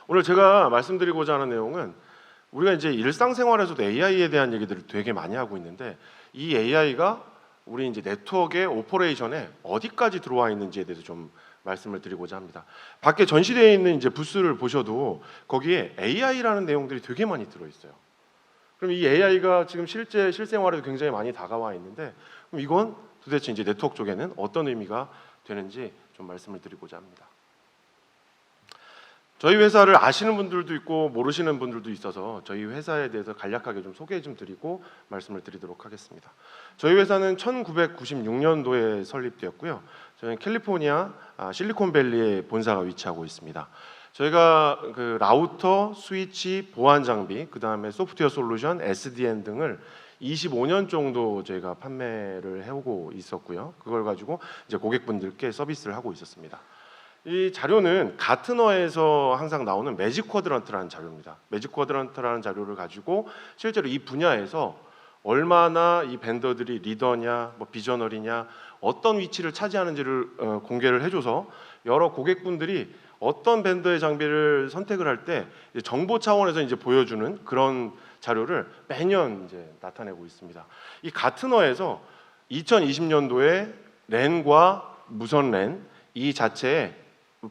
오늘 제가 말씀드리고자 하는 내용은 우리가 이제 일상생활에서도 AI에 대한 얘기들을 되게 많이 하고 있는데 이 AI가 우리 이제 네트워크의 오퍼레이션에 어디까지 들어와 있는지에 대해서 좀 말씀을 드리고자 합니다. 밖에 전시되어 있는 이제 부스를 보셔도 거기에 AI라는 내용들이 되게 많이 들어 있어요. 그럼 이 AI가 지금 실생활에도 굉장히 많이 다가와 있는데 그럼 이건 도대체 이제 네트워크 쪽에는 어떤 의미가 되는지 좀 말씀을 드리고자 합니다. 저희 회사를 아시는 분들도 있고 모르시는 분들도 있어서 저희 회사에 대해서 간략하게 좀 소개 좀 드리고 말씀을 드리도록 하겠습니다. 저희 회사는 1996년도에 설립되었고요. 저희는 캘리포니아 실리콘밸리에 본사가 위치하고 있습니다. 저희가 그 라우터, 스위치, 보안 장비, 그 다음에 소프트웨어 솔루션, SDN 등을 25년 정도 저희가 판매를 해오고 있었고요. 그걸 가지고 이제 고객분들께 서비스를 하고 있었습니다. 이 자료는 가트너에서 항상 나오는 매직 쿼드런트라는 자료입니다. 매직 쿼드런트라는 자료를 가지고 실제로 이 분야에서 얼마나 이 벤더들이 리더냐, 뭐 비저널이냐, 어떤 위치를 차지하는지를 공개를 해줘서 여러 고객분들이 어떤 벤더의 장비를 선택을 할 때 정보 차원에서 이제 보여주는 그런 자료를 매년 이제 나타내고 있습니다. 이 가트너에서 2020년도에 랜과 무선 랜 이 자체에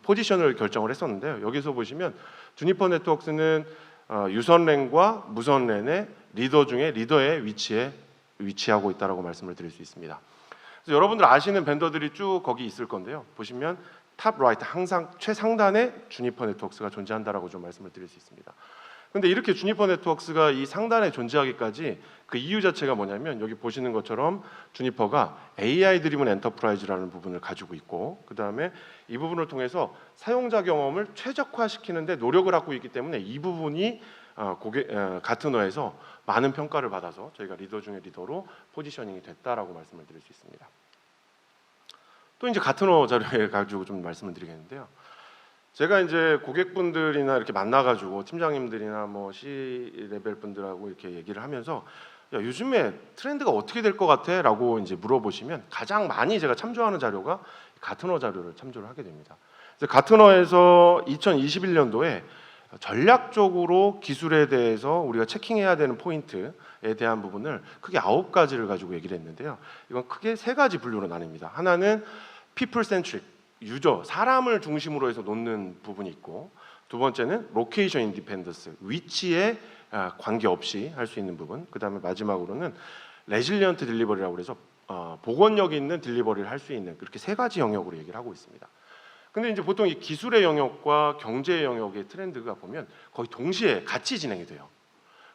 포지션을 결정을 했었는데요. 여기서 보시면 주니퍼 네트워크스는 유선 랜과 무선 랜의 리더 중에 리더의 위치에 위치하고 있다라고 말씀을 드릴 수 있습니다. 그래서 여러분들 아시는 벤더들이 쭉 거기 있을 건데요. 보시면 탑 라이트 항상 최상단에 주니퍼 네트워크스가 존재한다라고 좀 말씀을 드릴 수 있습니다. 근데 이렇게 주니퍼 네트워크스가 이 상단에 존재하기까지 그 이유 자체가 뭐냐면 여기 보시는 것처럼 주니퍼가 AI 드리븐 엔터프라이즈라는 부분을 가지고 있고 그 다음에 이 부분을 통해서 사용자 경험을 최적화시키는데 노력을 하고 있기 때문에 이 부분이 가트너에서 많은 평가를 받아서 저희가 리더 중에 리더로 포지셔닝이 됐다라고 말씀을 드릴 수 있습니다. 또 이제 가트너 자료에 가지고 좀 말씀을 드리겠는데요. 제가 이제 고객분들이나 이렇게 만나가지고 팀장님들이나 뭐 C 레벨 분들하고 이렇게 얘기를 하면서 야, 요즘에 트렌드가 어떻게 될 것 같아?라고 이제 물어보시면 가장 많이 제가 참조하는 자료가 가트너 자료를 참조를 하게 됩니다. 그래서 가트너에서 2021년도에 전략적으로 기술에 대해서 우리가 체킹해야 되는 포인트에 대한 부분을 크게 9가지를 가지고 얘기를 했는데요. 이건 크게 3가지 분류로 나뉩니다. 하나는 people centric 유저, 사람을 중심으로 해서 놓는 부분이 있고 두 번째는 로케이션 인디펜던스, 위치에 관계없이 할 수 있는 부분 그 다음에 마지막으로는 레질리언트 딜리버리라고 해서 복원력 있는 딜리버리를 할 수 있는 그렇게 3가지 영역으로 얘기를 하고 있습니다. 근데 이제 보통 이 기술의 영역과 경제의 영역의 트렌드가 보면 거의 동시에 같이 진행이 돼요.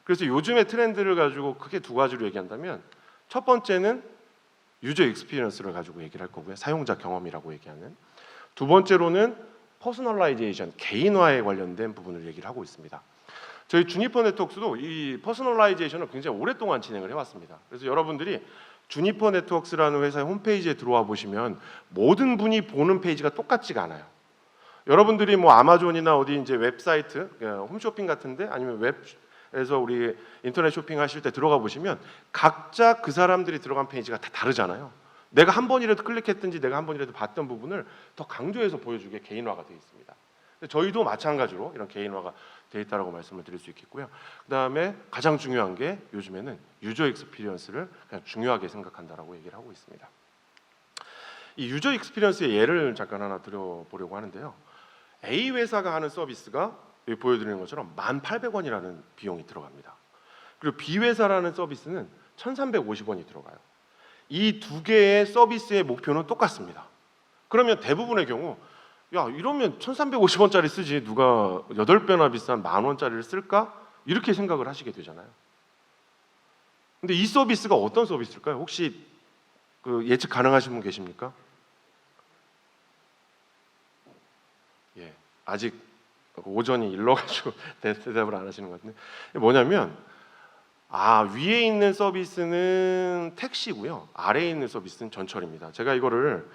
그래서 요즘의 트렌드를 가지고 크게 2가지로 얘기한다면 첫 번째는 유저 익스피리언스를 가지고 얘기를 할 거고요. 사용자 경험이라고 얘기하는 두 번째로는 퍼스널라이제이션, 개인화에 관련된 부분을 얘기를 하고 있습니다. 저희 주니퍼 네트워크스도 이 퍼스널라이제이션을 굉장히 오랫동안 진행을 해왔습니다. 그래서 여러분들이 주니퍼 네트워크스라는 회사의 홈페이지에 들어와 보시면 모든 분이 보는 페이지가 똑같지가 않아요. 여러분들이 뭐 아마존이나 어디 이제 웹사이트, 홈쇼핑 같은데 아니면 웹에서 우리 인터넷 쇼핑하실 때 들어가 보시면 각자 그 사람들이 들어간 페이지가 다 다르잖아요. 내가 한 번이라도 클릭했든지 내가 한 번이라도 봤던 부분을 더 강조해서 보여주게 개인화가 되어 있습니다. 저희도 마찬가지로 이런 개인화가 되어 있다고 말씀을 드릴 수 있겠고요. 그 다음에 가장 중요한 게 요즘에는 유저 익스피리언스를 그냥 중요하게 생각한다라고 얘기를 하고 있습니다. 이 유저 익스피리언스의 예를 잠깐 하나 드려보려고 하는데요. A 회사가 하는 서비스가 여기 보여드리는 것처럼 1,800원이라는 비용이 들어갑니다. 그리고 B 회사라는 서비스는 1,350원이 들어가요. 이 2개의 서비스의 목표는 똑같습니다. 그러면 대부분의 경우 야 이러면 1,350원짜리 쓰지 누가 8배나 비싼 10,000원짜리를 쓸까? 이렇게 생각을 하시게 되잖아요. 근데 이 서비스가 어떤 서비스일까요? 혹시 그 예측 가능하신 분 계십니까? 예, 아직 오전이 일러가지고 대답을 안 하시는 것 같은데 뭐냐면 위에 있는 서비스는 택시고요. 아래에 있는 서비스는 전철입니다. 제가 이거를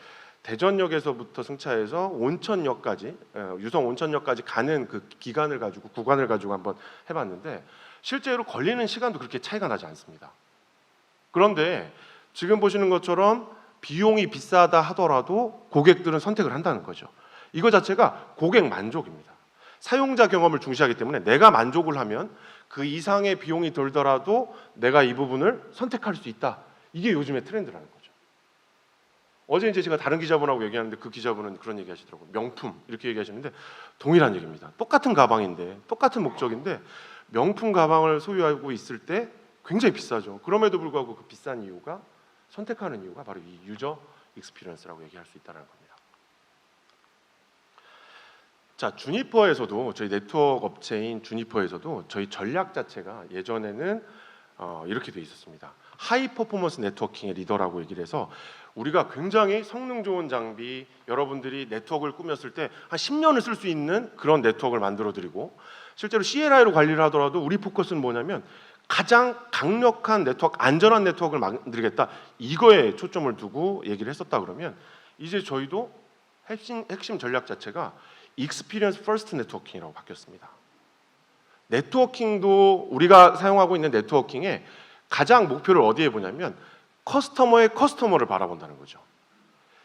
대전역에서부터 승차해서 온천역까지 유성 온천역까지 가는 그 기간을 가지고 구간을 가지고 한번 해봤는데 실제로 걸리는 시간도 그렇게 차이가 나지 않습니다. 그런데 지금 보시는 것처럼 비용이 비싸다 하더라도 고객들은 선택을 한다는 거죠. 이거 자체가 고객 만족입니다. 사용자 경험을 중시하기 때문에 내가 만족을 하면 그 이상의 비용이 들더라도 내가 이 부분을 선택할 수 있다. 이게 요즘의 트렌드라는 거죠. 어제 이제 제가 다른 기자분하고 얘기하는데 그 기자분은 그런 얘기 하시더라고요. 명품 이렇게 얘기하시는데 동일한 얘기입니다. 똑같은 가방인데 똑같은 목적인데 명품 가방을 소유하고 있을 때 굉장히 비싸죠. 그럼에도 불구하고 그 비싼 이유가 선택하는 이유가 바로 이 유저 익스피리언스라고 얘기할 수 있다는 겁니다. 자, 주니퍼에서도 저희 네트워크 업체인 주니퍼에서도 저희 전략 자체가 예전에는 이렇게 돼 있었습니다. 하이 퍼포먼스 네트워킹의 리더라고 얘기를 해서 우리가 굉장히 성능 좋은 장비, 여러분들이 네트워크를 꾸몄을 때 한 10년을 쓸 수 있는 그런 네트워크를 만들어 드리고, 실제로 CLI로 관리를 하더라도 우리 포커스는 뭐냐면 가장 강력한 네트워크, 안전한 네트워크를 만들겠다, 이거에 초점을 두고 얘기를 했었다. 그러면 이제 저희도 핵심 전략 자체가 익스피리언스 퍼스트 네트워킹이라고 바뀌었습니다. 네트워킹도 우리가 사용하고 있는 네트워킹에 가장 목표를 어디에 보냐면 커스터머의 커스터머를 바라본다는 거죠.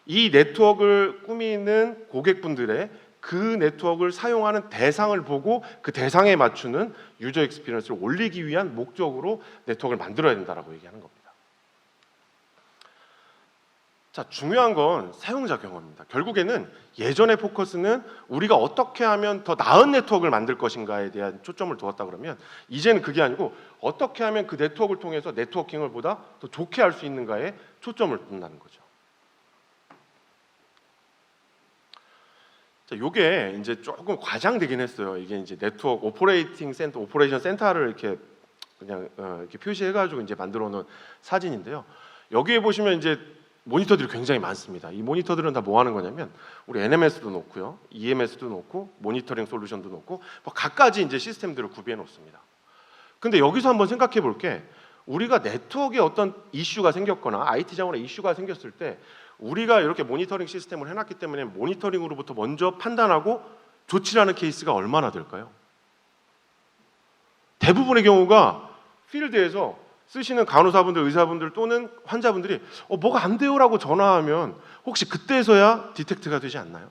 이 네트워크를 꾸미는 고객분들의 그 네트워크를 사용하는 대상을 보고 그 대상에 맞추는 유저 익스피리언스를 올리기 위한 목적으로 네트워크를 만들어야 된다라고 얘기하는 겁니다. 자, 중요한 건 사용자 경험입니다. 결국에는 예전의 포커스는 우리가 어떻게 하면 더 나은 네트워크를 만들 것인가에 대한 초점을 두었다 그러면 이제는 그게 아니고 어떻게 하면 그 네트워크를 통해서 네트워킹을 보다 더 좋게 할 수 있는가에 초점을 둔다는 거죠. 자, 요게 이제 조금 과장되긴 했어요. 이게 이제 네트워크 오퍼레이션 센터를 이렇게 그냥 이렇게 표시해가지고 이제 만들어 놓은 사진인데요. 여기에 보시면 이제 모니터들이 굉장히 많습니다. 이 모니터들은 다 뭐 하는 거냐면 우리 NMS도 놓고요, EMS도 놓고, 모니터링 솔루션도 놓고, 뭐 각가지 이제 시스템들을 구비해 놓습니다. 근데 여기서 한번 생각해 볼 게, 우리가 네트워크에 어떤 이슈가 생겼거나 IT 자원의 이슈가 생겼을 때 우리가 이렇게 모니터링 시스템을 해놨기 때문에 모니터링으로부터 먼저 판단하고 조치하는 케이스가 얼마나 될까요? 대부분의 경우가 필드에서 쓰시는 간호사분들, 의사분들 또는 환자분들이 뭐가 안 돼요라고 전화하면 혹시 그때서야 디텍트가 되지 않나요?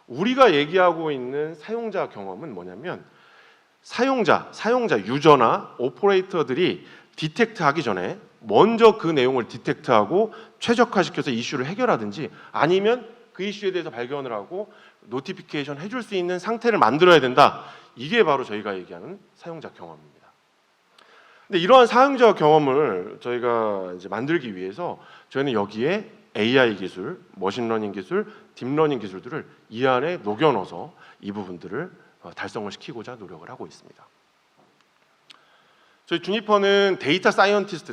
우리가 얘기하고 있는 사용자 경험은 뭐냐면 사용자, 유저나 오퍼레이터들이 디텍트하기 전에 먼저 그 내용을 디텍트하고 최적화시켜서 이슈를 해결하든지, 아니면 그 이슈에 대해서 발견을 하고 노티피케이션 해줄 수 있는 상태를 만들어야 된다. 이게 바로 저희가 얘기하는 사용자 경험입니다. 근데 이러한 사용자 경험을 저희가 이제 만들기 위해서 저희는 여기에 AI 기술, 머신러닝 기술, 딥러닝 기술들을 이 안에 녹여 넣어서 이 부분들을 달성을 시키고자 노력을 하고 있습니다. 저희 주니퍼는 데이터 사이언스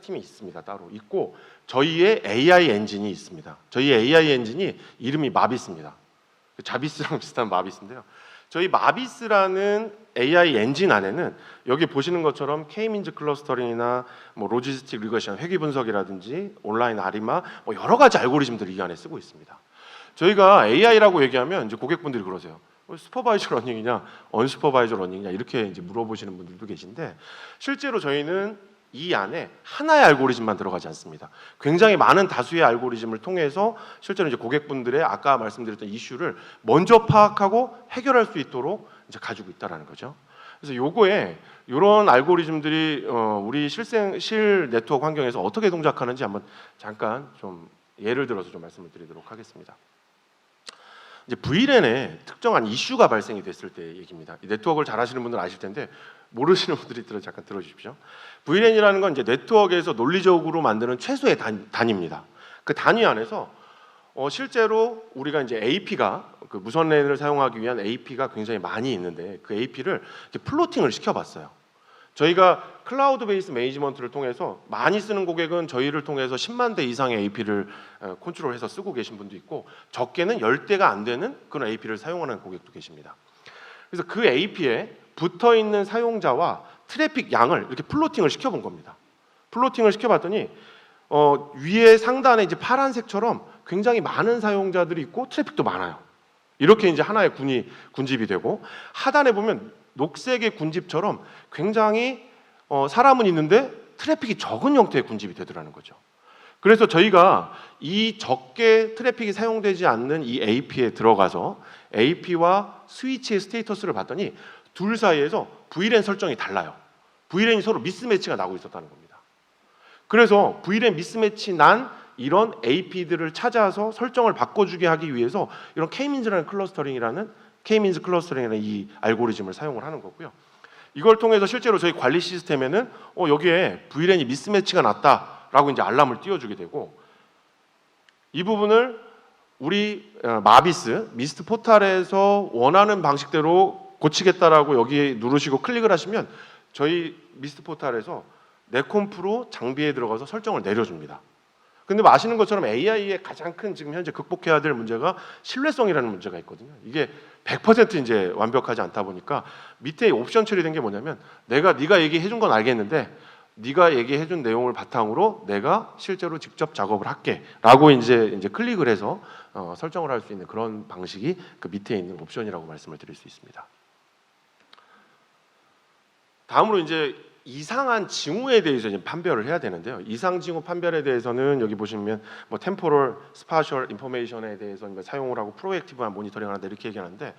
팀이 있습니다. 따로 있고, 저희의 AI 엔진이 있습니다. 저희 AI 엔진이 이름이 마비스입니다. 자비스랑 비슷한 마비스인데요. 저희 마비스라는 AI 엔진 안에는 여기 보시는 것처럼 K-민즈 클러스터링이나 뭐 로지스틱 리그레션, 회귀 분석이라든지 온라인 아리마, 뭐 여러 가지 알고리즘들을 이 안에 쓰고 있습니다. 저희가 AI라고 얘기하면 이제 고객분들이 그러세요. 슈퍼바이저 러닝이냐, 언슈퍼바이저 러닝이냐 이렇게 이제 물어보시는 분들도 계신데, 실제로 저희는 이 안에 하나의 알고리즘만 들어가지 않습니다. 굉장히 많은 다수의 알고리즘을 통해서 실제로 이제 고객분들의 아까 말씀드렸던 이슈를 먼저 파악하고 해결할 수 있도록 이제 가지고 있다라는 거죠. 그래서 요거에 이런 알고리즘들이 우리 실 네트워크 환경에서 어떻게 동작하는지 한번 잠깐 좀 예를 들어서 좀 말씀을 드리도록 하겠습니다. 이제 VLAN에 특정한 이슈가 발생이 됐을 때 얘기입니다. 이 네트워크를 잘 하시는 분들은 아실 텐데 모르시는 분들이 잠깐 들어주십시오. VLAN이라는 건 이제 네트워크에서 논리적으로 만드는 최소의 단위입니다. 그 단위 안에서 실제로 우리가 이제 AP가 그 무선 랜을 사용하기 위한 AP가 굉장히 많이 있는데 그 AP를 플로팅을 시켜봤어요. 저희가 클라우드 베이스 매니지먼트를 통해서 많이 쓰는 고객은 저희를 통해서 10만 대 이상의 AP를 컨트롤해서 쓰고 계신 분도 있고, 적게는 10대가 안 되는 그런 AP를 사용하는 고객도 계십니다. 그래서 그 AP에 붙어 있는 사용자와 트래픽 양을 이렇게 플로팅을 시켜본 겁니다. 플로팅을 시켜봤더니 위에 상단에 이제 파란색처럼 굉장히 많은 사용자들이 있고 트래픽도 많아요. 이렇게 이제 하나의 군집이 되고, 하단에 보면 녹색의 군집처럼 굉장히 사람은 있는데 트래픽이 적은 형태의 군집이 되더라는 거죠. 그래서 저희가 이 적게 트래픽이 사용되지 않는 이 AP에 들어가서 AP와 스위치의 스테이터스를 봤더니 둘 사이에서 VLAN 설정이 달라요. VLAN이 서로 미스매치가 나고 있었다는 겁니다. 그래서 VLAN 미스매치 난 이런 AP들을 찾아서 설정을 바꿔주게 하기 위해서 이런 K-민즈 클러스터링이라는 이 알고리즘을 사용을 하는 거고요. 이걸 통해서 실제로 저희 관리 시스템에는 여기에 VLAN이 미스매치가 났다라고 이제 알람을 띄워주게 되고, 이 부분을 우리 마비스 미스트 포탈에서 원하는 방식대로 고치겠다라고 여기 누르시고 클릭을 하시면 저희 미스트 포탈에서 네콤프로 장비에 들어가서 설정을 내려줍니다. 근데 뭐 아시는 것처럼 AI의 가장 큰 지금 현재 극복해야 될 문제가 신뢰성이라는 문제가 있거든요. 이게 100% 이제 완벽하지 않다 보니까 밑에 옵션 처리된 게 뭐냐면, 네가 얘기해 준 건 알겠는데 네가 얘기해 준 내용을 바탕으로 내가 실제로 직접 작업을 할게라고 이제 클릭을 해서 설정을 할 수 있는 그런 방식이 그 밑에 있는 옵션이라고 말씀을 드릴 수 있습니다. 다음으로 이제 이상한 징후에 대해서 이제 판별을 해야 되는데요. 이상 징후 판별에 대해서는 여기 보시면 뭐 템포럴, 스파셜 인포메이션에 대해서 사용을 하고 프로액티브한 모니터링을 한다 이렇게 얘기하는데,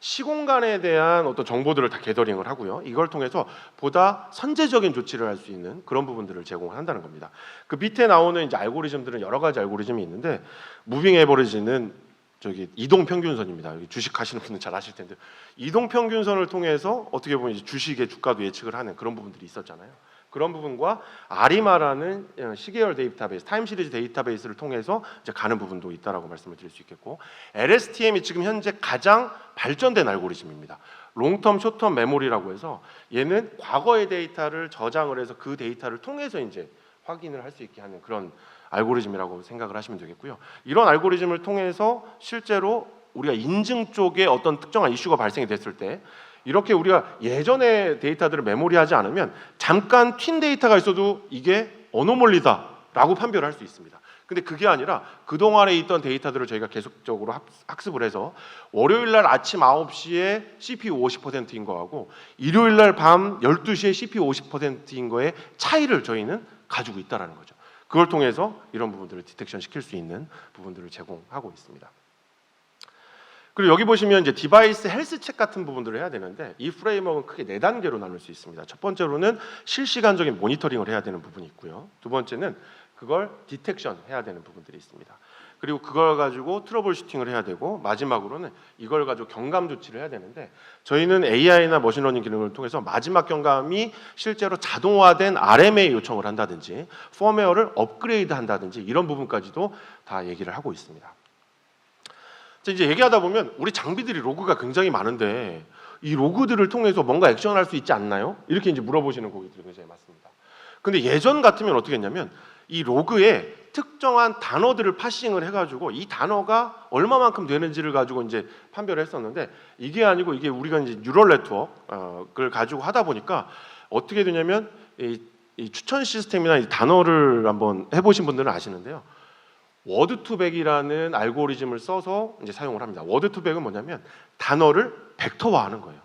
시공간에 대한 어떤 정보들을 다 게더링을 하고요. 이걸 통해서 보다 선제적인 조치를 할 수 있는 그런 부분들을 제공한다는 겁니다. 그 밑에 나오는 이제 알고리즘들은 여러 가지 알고리즘이 있는데, 무빙 에버리지는 저기 이동 평균선입니다. 여기 주식 하시는 분은 잘 아실 텐데, 이동 평균선을 통해서 어떻게 보면 이제 주식의 주가도 예측을 하는 그런 부분들이 있었잖아요. 그런 부분과 아리마라는 시계열 데이터베이스, 타임 시리즈 데이터베이스를 통해서 이제 가는 부분도 있다라고 말씀을 드릴 수 있겠고, LSTM이 지금 현재 가장 발전된 알고리즘입니다. 롱텀, 숏텀 메모리라고 해서 얘는 과거의 데이터를 저장을 해서 그 데이터를 통해서 이제 확인을 할 수 있게 하는 그런 알고리즘이라고 생각을 하시면 되겠고요. 이런 알고리즘을 통해서 실제로 우리가 인증 쪽에 어떤 특정한 이슈가 발생이 됐을 때, 이렇게 우리가 예전의 데이터들을 메모리하지 않으면 잠깐 튄 데이터가 있어도 이게 어노멀리다라고 판별할 수 있습니다. 근데 그게 아니라 그동안에 있던 데이터들을 저희가 계속적으로 학습을 해서 월요일 날 아침 9시에 CPU 50%인 거하고 일요일 날 밤 12시에 CPU 50%인 거의 차이를 저희는 가지고 있다는 거죠. 그걸 통해서 이런 부분들을 디텍션 시킬 수 있는 부분들을 제공하고 있습니다. 그리고 여기 보시면 이제 디바이스 헬스 체크 같은 부분들을 해야 되는데, 이 프레임워크는 크게 4단계로 나눌 수 있습니다. 첫 번째로는 실시간적인 모니터링을 해야 되는 부분이 있고요. 두 번째는 그걸 디텍션 해야 되는 부분들이 있습니다. 그리고 그걸 가지고 트러블 슈팅을 해야 되고, 마지막으로는 이걸 가지고 경감 조치를 해야 되는데, 저희는 AI나 머신러닝 기능을 통해서 마지막 경감이 실제로 자동화된 RMA 요청을 한다든지 펌웨어를 업그레이드 한다든지 이런 부분까지도 다 얘기를 하고 있습니다. 이제 얘기하다 보면 우리 장비들이 로그가 굉장히 많은데 이 로그들을 통해서 뭔가 액션을 할 수 있지 않나요? 이렇게 이제 물어보시는 고객들이 굉장히 많습니다. 근데 예전 같으면 어떻게 했냐면, 이 로그에 특정한 단어들을 파싱을 해가지고 이 단어가 얼마만큼 되는지를 가지고 이제 판별을 했었는데, 이게 아니고 이게 우리가 이제 뉴럴 네트워크를 가지고 하다 보니까 어떻게 되냐면, 이 추천 시스템이나 이 단어를 한번 해보신 분들은 아시는데요. 워드2백이라는 알고리즘을 써서 이제 사용을 합니다. 워드2백은 뭐냐면 단어를 벡터화하는 거예요.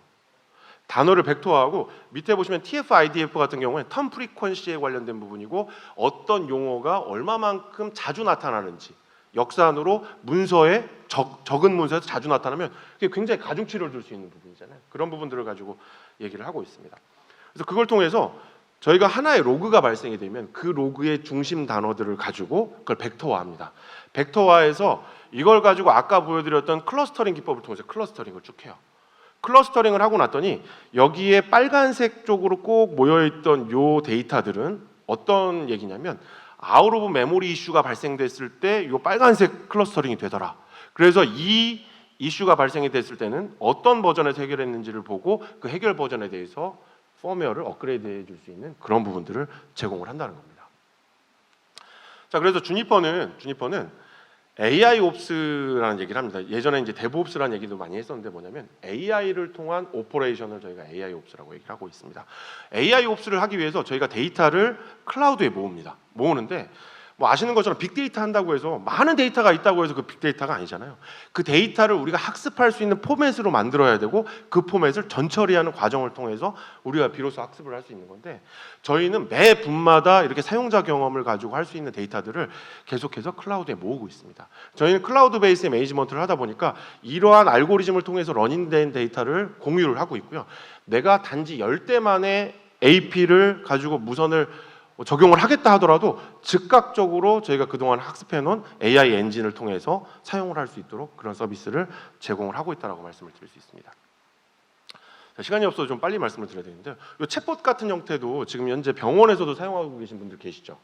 단어를 벡터화하고, 밑에 보시면 TF-IDF 같은 경우는 텀 프리퀀시에 관련된 부분이고, 어떤 용어가 얼마만큼 자주 나타나는지, 역사안으로 문서에 적은 문서에서 자주 나타나면 그게 굉장히 가중치를 줄 수 있는 부분이잖아요. 그런 부분들을 가지고 얘기를 하고 있습니다. 그래서 그걸 통해서 저희가 하나의 로그가 발생이 되면 그 로그의 중심 단어들을 가지고 그걸 벡터화합니다. 벡터화해서 이걸 가지고 아까 보여드렸던 클러스터링 기법을 통해서 클러스터링을 쭉 해요. 클러스터링을 하고 났더니 여기에 빨간색 쪽으로 꼭 모여있던 요 데이터들은 어떤 얘기냐면, 아웃 오브 메모리 이슈가 발생됐을 때 요 빨간색 클러스터링이 되더라. 그래서 이 이슈가 발생이 됐을 때는 어떤 버전에서 해결했는지를 보고 그 해결 버전에 대해서 펌웨어를 업그레이드 해줄 수 있는 그런 부분들을 제공을 한다는 겁니다. 자, 그래서 주니퍼는 AI 옵스라는 얘기를 합니다. 예전에 이제 데브옵스라는 얘기도 많이 했었는데, 뭐냐면 AI를 통한 오퍼레이션을 저희가 AI 옵스라고 얘기를 하고 있습니다. AI 옵스를 하기 위해서 저희가 데이터를 클라우드에 모읍니다. 모으는데 뭐 아시는 것처럼 빅데이터 한다고 해서 많은 데이터가 있다고 해서 그 빅데이터가 아니잖아요. 그 데이터를 우리가 학습할 수 있는 포맷으로 만들어야 되고 그 포맷을 전처리하는 과정을 통해서 우리가 비로소 학습을 할 수 있는 건데, 저희는 매 분마다 이렇게 사용자 경험을 가지고 할 수 있는 데이터들을 계속해서 클라우드에 모으고 있습니다. 저희는 클라우드 베이스의 매니지먼트를 하다 보니까 이러한 알고리즘을 통해서 러닝된 데이터를 공유를 하고 있고요. 내가 단지 10대만의 AP를 가지고 무선을 적용을 하겠다 하더라도 즉각적으로 저희가 그동안 학습해 놓은 AI 엔진을 통해서 사용을 할 수 있도록 그런 서비스를 제공을 하고 있다고 말씀을 드릴 수 있습니다. 시간이 없어서 좀 빨리 말씀을 드려야 되는데, 이 챗봇 같은 형태도 지금 현재 병원에서도 사용하고 계신 분들 계시죠.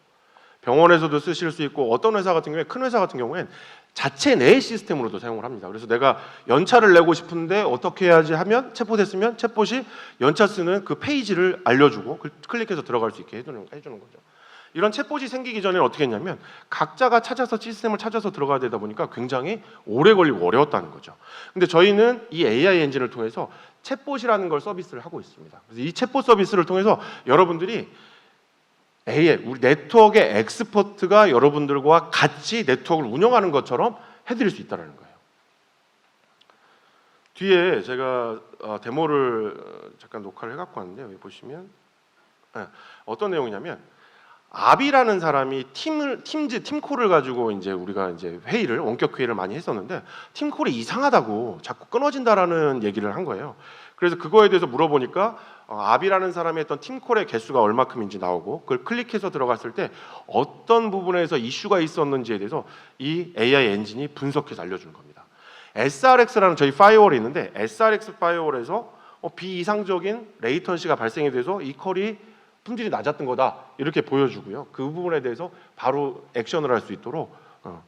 병원에서도 쓰실 수 있고, 어떤 회사 같은 경우에, 큰 회사 같은 경우엔 자체 내 시스템으로도 사용을 합니다. 그래서 내가 연차를 내고 싶은데 어떻게 해야지 하면 챗봇에 쓰면 챗봇이 연차 쓰는 그 페이지를 알려주고 클릭해서 들어갈 수 있게 해주는 거죠. 이런 챗봇이 생기기 전에는 어떻게 했냐면 각자가 찾아서 시스템을 찾아서 들어가야 되다 보니까 굉장히 오래 걸리고 어려웠다는 거죠. 근데 저희는 이 AI 엔진을 통해서 챗봇이라는 걸 서비스를 하고 있습니다. 그래서 이 챗봇 서비스를 통해서 여러분들이 AI, 우리 네트워크의 엑스퍼트가 여러분들과 같이 네트워크를 운영하는 것처럼 해드릴 수 있다는 거예요. 뒤에 제가 데모를 잠깐 녹화를 해갖고 왔는데, 여기 보시면 어떤 내용이냐면, 압이라는 사람이 팀콜을 가지고 이제 우리가 이제 원격 회의를 많이 했었는데, 팀콜이 이상하다고 자꾸 끊어진다라는 얘기를 한 거예요. 그래서 그거에 대해서 물어보니까 압이라는 사람이 했던 팀콜의 개수가 얼마큼인지 나오고, 그걸 클릭해서 들어갔을 때 어떤 부분에서 이슈가 있었는지에 대해서 이 AI 엔진이 분석해서 알려주는 겁니다. SRX라는 저희 파이어월이 있는데, SRX 파이어월에서 비이상적인 레이턴시가 발생이 돼서 이 컬이 품질이 낮았던 거다 이렇게 보여주고요. 그 부분에 대해서 바로 액션을 할 수 있도록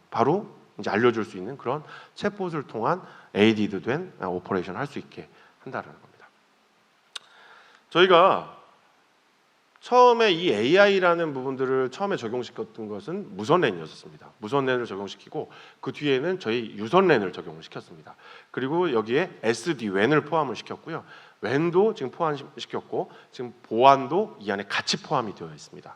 바로 이제 알려줄 수 있는 그런 챗봇을 통한 에이디드 된 오퍼레이션을 할 수 있게 한다는 겁니다. 저희가 처음에 이 AI라는 부분들을 처음에 적용시켰던 것은 무선랜이었습니다. 무선랜을 적용시키고 그 뒤에는 저희 유선랜을 적용을 시켰습니다. 그리고 여기에 SD-WAN을 포함을 시켰고요. 랜도 지금 포함시켰고, 지금 보안도 이 안에 같이 포함이 되어 있습니다.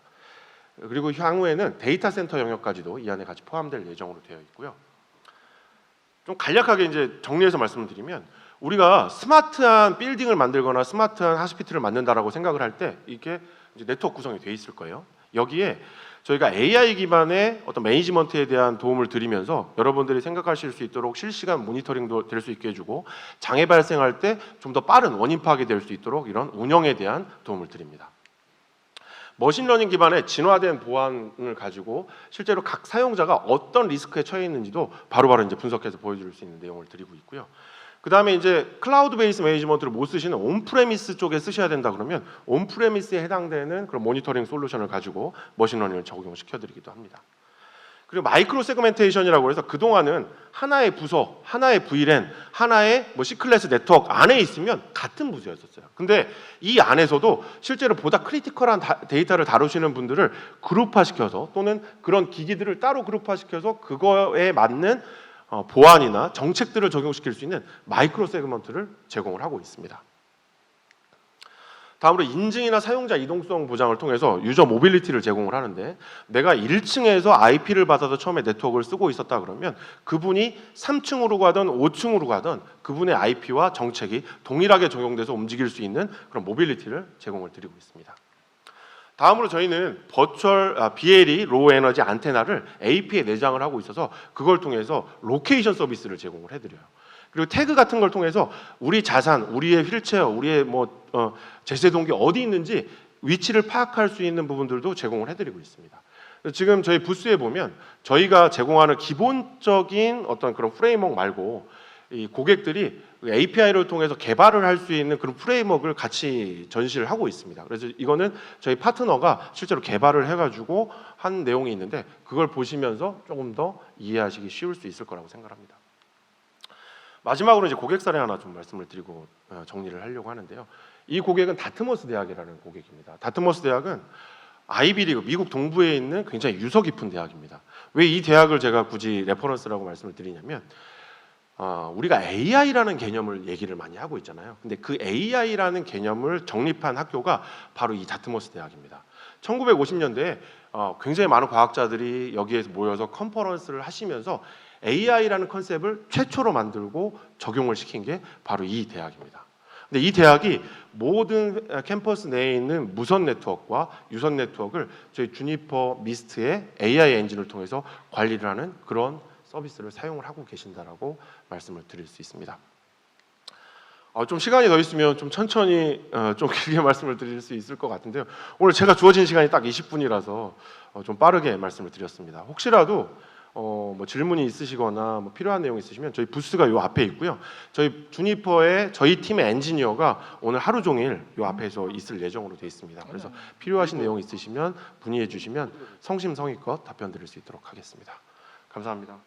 그리고 향후에는 데이터 센터 영역까지도 이 안에 같이 포함될 예정으로 되어 있고요. 좀 간략하게 이제 정리해서 말씀을 드리면, 우리가 스마트한 빌딩을 만들거나 스마트한 하스피트를 만든다라고 생각을 할 때 이게 이제 네트워크 구성이 되어 있을 거예요. 여기에 저희가 AI 기반의 어떤 매니지먼트에 대한 도움을 드리면서 여러분들이 생각하실 수 있도록 실시간 모니터링도 될 수 있게 해주고, 장애 발생할 때 좀 더 빠른 원인 파악이 될 수 있도록 이런 운영에 대한 도움을 드립니다. 머신러닝 기반의 진화된 보안을 가지고 실제로 각 사용자가 어떤 리스크에 처해 있는지도 바로바로 이제 분석해서 보여줄 수 있는 내용을 드리고 있고요. 그 다음에 이제 클라우드 베이스 매니지먼트를 못 쓰시는 온프레미스 쪽에 쓰셔야 된다 그러면 온프레미스에 해당되는 그런 모니터링 솔루션을 가지고 머신러닝을 적용시켜드리기도 합니다. 그리고 마이크로 세그멘테이션이라고 해서 그동안은 하나의 부서, 하나의 VLAN, 하나의 C클래스 네트워크 안에 있으면 같은 부서였었어요. 근데 이 안에서도 실제로 보다 크리티컬한 데이터를 다루시는 분들을 그룹화시켜서, 또는 그런 기기들을 따로 그룹화시켜서 그거에 맞는 보안이나 정책들을 적용시킬 수 있는 마이크로 세그먼트를 제공을 하고 있습니다. 다음으로 인증이나 사용자 이동성 보장을 통해서 유저 모빌리티를 제공을 하는데, 내가 1층에서 IP를 받아서 처음에 네트워크를 쓰고 있었다 그러면 그분이 3층으로 가든 5층으로 가든 그분의 IP와 정책이 동일하게 적용돼서 움직일 수 있는 그런 모빌리티를 제공을 드리고 있습니다. 다음으로 저희는 BLE 로우 에너지 안테나를 AP에 내장을 하고 있어서 그걸 통해서 로케이션 서비스를 제공을 해드려요. 그리고 태그 같은 걸 통해서 우리 자산, 우리의 휠체어, 우리의 제세동기 어디 있는지 위치를 파악할 수 있는 부분들도 제공을 해드리고 있습니다. 지금 저희 부스에 보면 저희가 제공하는 기본적인 어떤 그런 프레임워크 말고 이 고객들이 API를 통해서 개발을 할 수 있는 그런 프레임워크를 같이 전시를 하고 있습니다. 그래서 이거는 저희 파트너가 실제로 개발을 해가지고 한 내용이 있는데, 그걸 보시면서 조금 더 이해하시기 쉬울 수 있을 거라고 생각합니다. 마지막으로 이제 고객 사례 하나 좀 말씀을 드리고 정리를 하려고 하는데요. 이 고객은 다트머스 대학이라는 고객입니다. 다트머스 대학은 아이비리그, 미국 동부에 있는 굉장히 유서 깊은 대학입니다. 왜 이 대학을 제가 굳이 레퍼런스라고 말씀을 드리냐면, 우리가 AI라는 개념을 얘기를 많이 하고 있잖아요. 근데 그 AI라는 개념을 정립한 학교가 바로 이 다트머스 대학입니다. 1950년대에 굉장히 많은 과학자들이 여기에서 모여서 컨퍼런스를 하시면서 AI라는 컨셉을 최초로 만들고 적용을 시킨 게 바로 이 대학입니다. 근데 이 대학이 모든 캠퍼스 내에 있는 무선 네트워크와 유선 네트워크를 저희 주니퍼 미스트의 AI 엔진을 통해서 관리를 하는 그런 서비스를 사용을 하고 계신다라고 말씀을 드릴 수 있습니다. 좀 시간이 더 있으면 좀 천천히 좀 길게 말씀을 드릴 수 있을 것 같은데요. 오늘 제가 주어진 시간이 딱 20분이라서 좀 빠르게 말씀을 드렸습니다. 혹시라도 뭐 질문이 있으시거나 뭐 필요한 내용 있으시면 저희 부스가 요 앞에 있고요. 저희 주니퍼의 저희 팀의 엔지니어가 오늘 하루 종일 요 앞에서 있을 예정으로 되어 있습니다. 그래서 필요하신 내용 있으시면 문의해 주시면 성심성의껏 답변 드릴 수 있도록 하겠습니다. 감사합니다.